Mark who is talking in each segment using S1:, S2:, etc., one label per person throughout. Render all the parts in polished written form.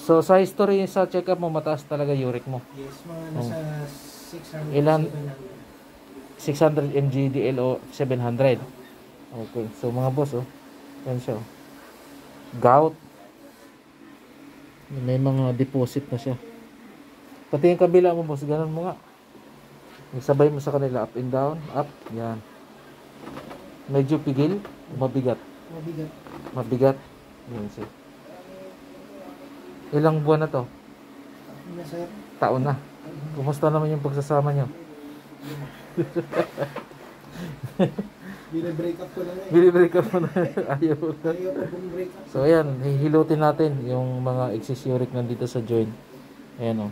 S1: So sa history sa check-up mo, mataas talaga uric mo.
S2: Yes, mga nasa 600.
S1: Ilan?
S2: 700.
S1: 600 mg/dl o 700. Okay. So mga boss, oh. Yan siya. Oh. Gout. May mga deposit na siya. Pati yung kabila mo, boss, ganun mo nga. Sabay mo sa kanila, up and down, up, yan. Medyo pigil, mabigat.
S2: Mabigat.
S1: Mabigat. Yan siya. Ilang buwan na to?
S2: Nasa
S1: Taon na. Kumusta naman yung pagsasama nyo?
S2: bine-break up ko lang eh.
S1: Bili-break up mo na. Ayaw.
S2: Ayaw pa pong break up.
S1: So ayan, hihilutin natin yung mga excess uric nandito sa joint. Ayan, oh.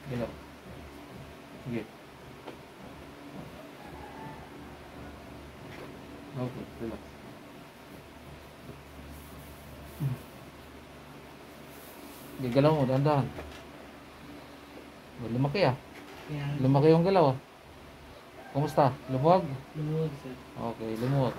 S1: Gilap. Sige. Okay, relax. Gagalaw mo, dahan-dahan. Oh, lumaki ah.
S2: Kaya,
S1: Lumaki yung galaw ah. Kumusta? Lumuwag?
S2: lumuwag sir.
S1: Okay, lumuwag.